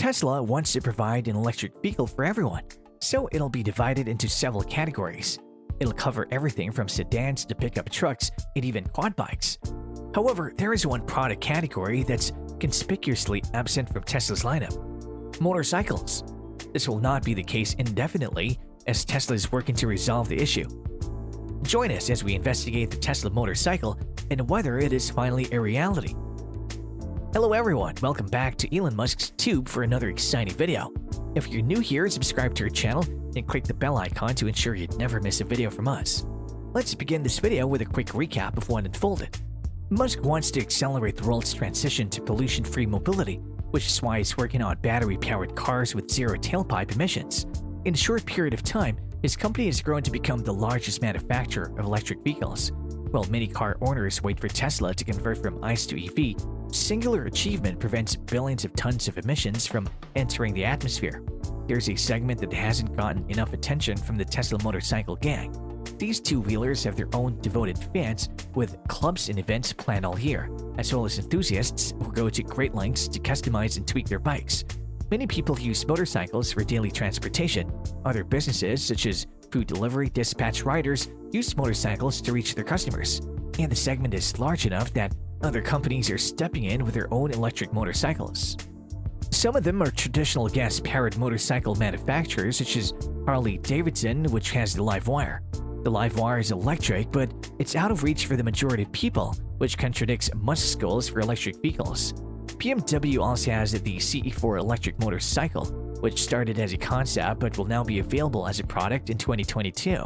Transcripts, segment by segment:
Tesla wants to provide an electric vehicle for everyone, so it'll be divided into several categories. It'll cover everything from sedans to pickup trucks and even quad bikes. However, there is one product category that's conspicuously absent from Tesla's lineup: motorcycles. This will not be the case indefinitely, as Tesla is working to resolve the issue. Join us as we investigate the Tesla motorcycle and whether it is finally a reality. Hello everyone, welcome back to Elon Musk's Tube for another exciting video. If you're new here, subscribe to our channel and click the bell icon to ensure you never miss a video from us. Let's begin this video with a quick recap of what unfolded. Musk wants to accelerate the world's transition to pollution-free mobility, which is why he's working on battery-powered cars with zero tailpipe emissions. In a short period of time, his company has grown to become the largest manufacturer of electric vehicles. While many car owners wait for Tesla to convert from ICE to EV, singular achievement prevents billions of tons of emissions from entering the atmosphere. There's a segment that hasn't gotten enough attention from the Tesla motorcycle gang. These two-wheelers have their own devoted fans, with clubs and events planned all year, as well as enthusiasts who go to great lengths to customize and tweak their bikes. Many people use motorcycles for daily transportation. Other businesses, such as food delivery dispatch riders, use motorcycles to reach their customers. And the segment is large enough that other companies are stepping in with their own electric motorcycles. Some of them are traditional gas-powered motorcycle manufacturers, such as Harley-Davidson, which has the live wire. The live wire is electric, but it's out of reach for the majority of people, which contradicts Musk's goals for electric vehicles. BMW also has the CE4 electric motorcycle, which started as a concept but will now be available as a product in 2022.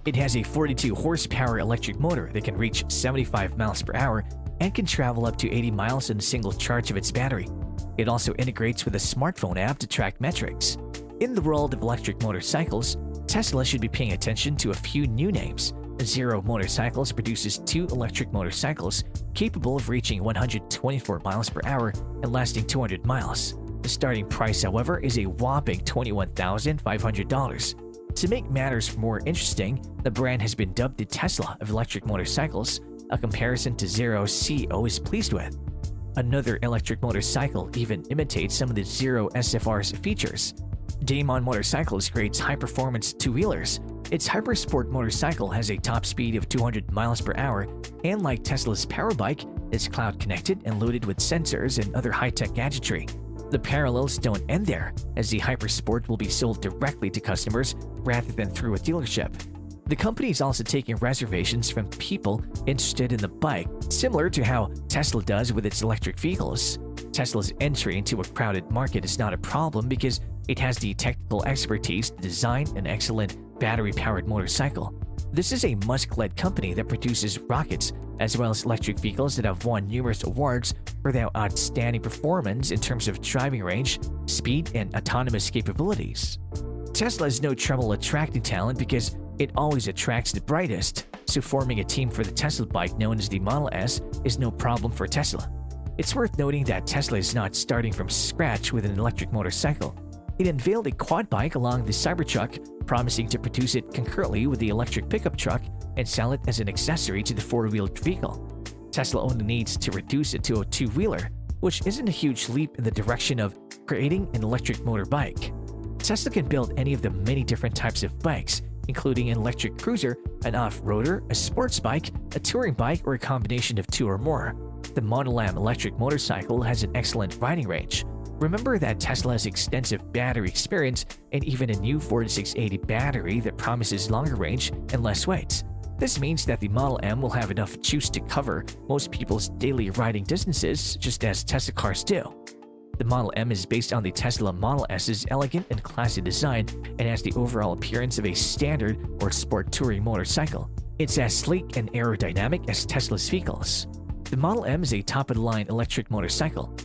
It has a 42 horsepower electric motor that can reach 75 miles per hour and can travel up to 80 miles in a single charge of its battery. It also integrates with a smartphone app to track metrics. In the world of electric motorcycles, Tesla should be paying attention to a few new names. Zero Motorcycles produces two electric motorcycles capable of reaching 124 miles per hour and lasting 200 miles. The starting price, however, is a whopping $21,500. To make matters more interesting, the brand has been dubbed the Tesla of electric motorcycles, a comparison to Zero's CEO is pleased with. Another electric motorcycle even imitates some of the Zero SFR's features. Damon Motorcycles creates high-performance two-wheelers. Its Hypersport motorcycle has a top speed of 200 miles per hour, and like Tesla's Powerbike, is cloud-connected and loaded with sensors and other high-tech gadgetry. The parallels don't end there, as the Hypersport will be sold directly to customers rather than through a dealership. The company is also taking reservations from people interested in the bike, similar to how Tesla does with its electric vehicles. Tesla's entry into a crowded market is not a problem because it has the technical expertise to design an excellent battery-powered motorcycle. This is a Musk-led company that produces rockets, as well as electric vehicles that have won numerous awards for their outstanding performance in terms of driving range, speed, and autonomous capabilities. Tesla has no trouble attracting talent because it always attracts the brightest, so forming a team for the Tesla bike known as the Model S is no problem for Tesla. It's worth noting that Tesla is not starting from scratch with an electric motorcycle. It unveiled a quad bike along the Cybertruck, promising to produce it concurrently with the electric pickup truck and sell it as an accessory to the four-wheeled vehicle. Tesla only needs to reduce it to a two-wheeler, which isn't a huge leap in the direction of creating an electric motorbike. Tesla can build any of the many different types of bikes, including an electric cruiser, an off-roader, a sports bike, a touring bike, or a combination of two or more. The Model M electric motorcycle has an excellent riding range. Remember that Tesla has extensive battery experience and even a new 4680 battery that promises longer range and less weight. This means that the Model M will have enough juice to cover most people's daily riding distances, just as Tesla cars do. The Model M is based on the Tesla Model S's elegant and classy design and has the overall appearance of a standard or sport touring motorcycle. It's as sleek and aerodynamic as Tesla's vehicles. The Model M is a top-of-the-line electric motorcycle.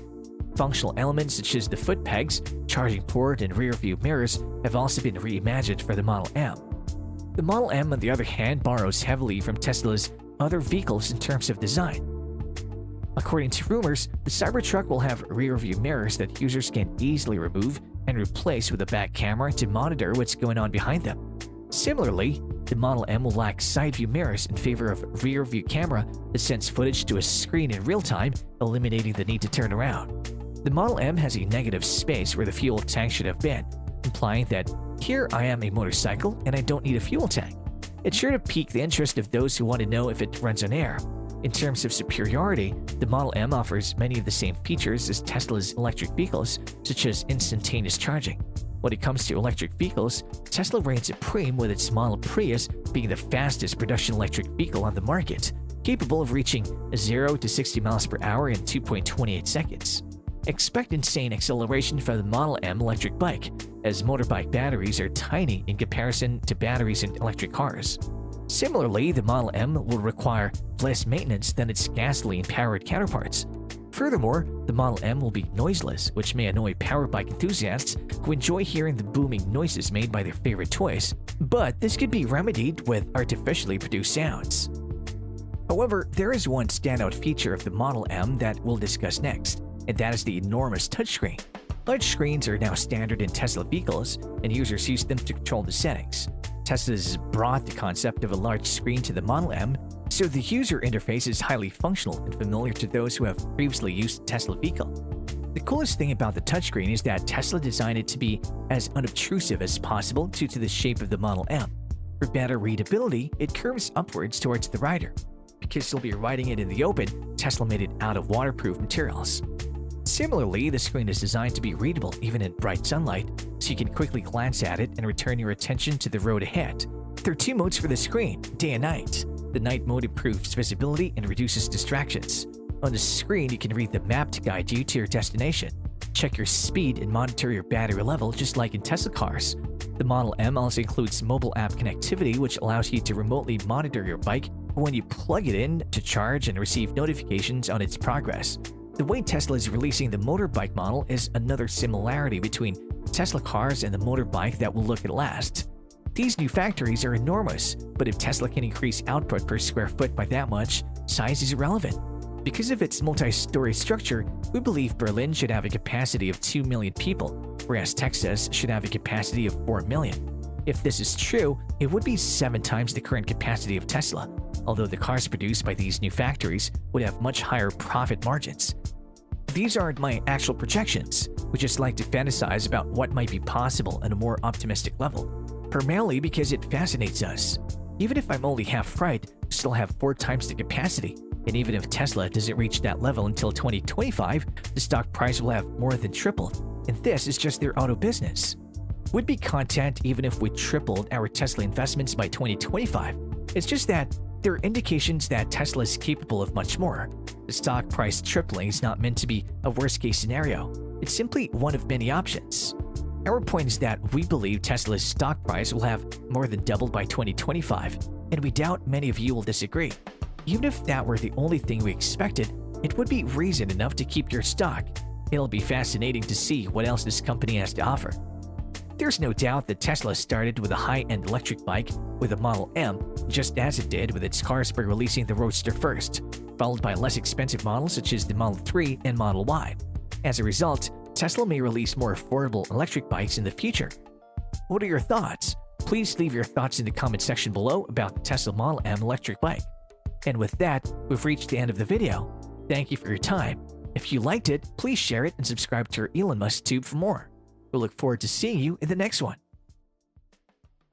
Functional elements such as the foot pegs, charging port, and rear-view mirrors have also been reimagined for the Model M. The Model M, on the other hand, borrows heavily from Tesla's other vehicles in terms of design. According to rumors, the Cybertruck will have rear-view mirrors that users can easily remove and replace with a back camera to monitor what's going on behind them. Similarly, the Model M will lack side-view mirrors in favor of rear-view camera that sends footage to a screen in real time, eliminating the need to turn around. The Model M has a negative space where the fuel tank should have been, implying that here I am a motorcycle and I don't need a fuel tank. It's sure to pique the interest of those who want to know if it runs on air. In terms of superiority, the Model M offers many of the same features as Tesla's electric vehicles, such as instantaneous charging. When it comes to electric vehicles, Tesla reigns supreme with its Model Prius being the fastest production electric vehicle on the market, capable of reaching 0 to 60 miles per hour in 2.28 seconds. Expect insane acceleration from the Model M electric bike, as motorbike batteries are tiny in comparison to batteries in electric cars. Similarly, the Model M will require less maintenance than its gasoline-powered counterparts. Furthermore, the Model M will be noiseless, which may annoy power bike enthusiasts who enjoy hearing the booming noises made by their favorite toys, but this could be remedied with artificially produced sounds. However, there is one standout feature of the Model M that we'll discuss next, and that is the enormous touchscreen. Large screens are now standard in Tesla vehicles, and users use them to control the settings. Tesla has brought the concept of a large screen to the Model M, so the user interface is highly functional and familiar to those who have previously used a Tesla vehicle. The coolest thing about the touchscreen is that Tesla designed it to be as unobtrusive as possible due to the shape of the Model M. For better readability, it curves upwards towards the rider. Because you'll be riding it in the open, Tesla made it out of waterproof materials. Similarly, the screen is designed to be readable even in bright sunlight, so you can quickly glance at it and return your attention to the road ahead. There are two modes for the screen, day and night. The night mode improves visibility and reduces distractions. On the screen, you can read the map to guide you to your destination, check your speed, and monitor your battery level just like in Tesla cars. The Model M also includes mobile app connectivity, which allows you to remotely monitor your bike when you plug it in to charge and receive notifications on its progress. The way Tesla is releasing the motorbike model is another similarity between Tesla cars and the motorbike that will look at last. These new factories are enormous, but if Tesla can increase output per square foot by that much, size is irrelevant. Because of its multi-story structure, we believe Berlin should have a capacity of 2 million people, whereas Texas should have a capacity of 4 million. If this is true, it would be 7 times the current capacity of Tesla, although the cars produced by these new factories would have much higher profit margins. These aren't my actual projections. We just like to fantasize about what might be possible on a more optimistic level, primarily because it fascinates us. Even if I'm only half right, we still have 4 times the capacity, and even if Tesla doesn't reach that level until 2025, the stock price will have more than tripled, and this is just their auto business. We'd be content even if we tripled our Tesla investments by 2025. It's just that there are indications that Tesla is capable of much more. The stock price tripling is not meant to be a worst-case scenario. It's simply one of many options. Our point is that we believe Tesla's stock price will have more than doubled by 2025, and we doubt many of you will disagree. Even if that were the only thing we expected, it would be reason enough to keep your stock. It'll be fascinating to see what else this company has to offer. There's no doubt that Tesla started with a high-end electric bike with a Model M, just as it did with its cars by releasing the Roadster first, followed by less expensive models such as the Model 3 and Model Y. As a result, Tesla may release more affordable electric bikes in the future. What are your thoughts? Please leave your thoughts in the comment section below about the Tesla Model M electric bike. And with that, we've reached the end of the video. Thank you for your time. If you liked it, please share it and subscribe to our Elon Musk Tube for more. We look forward to seeing you in the next one.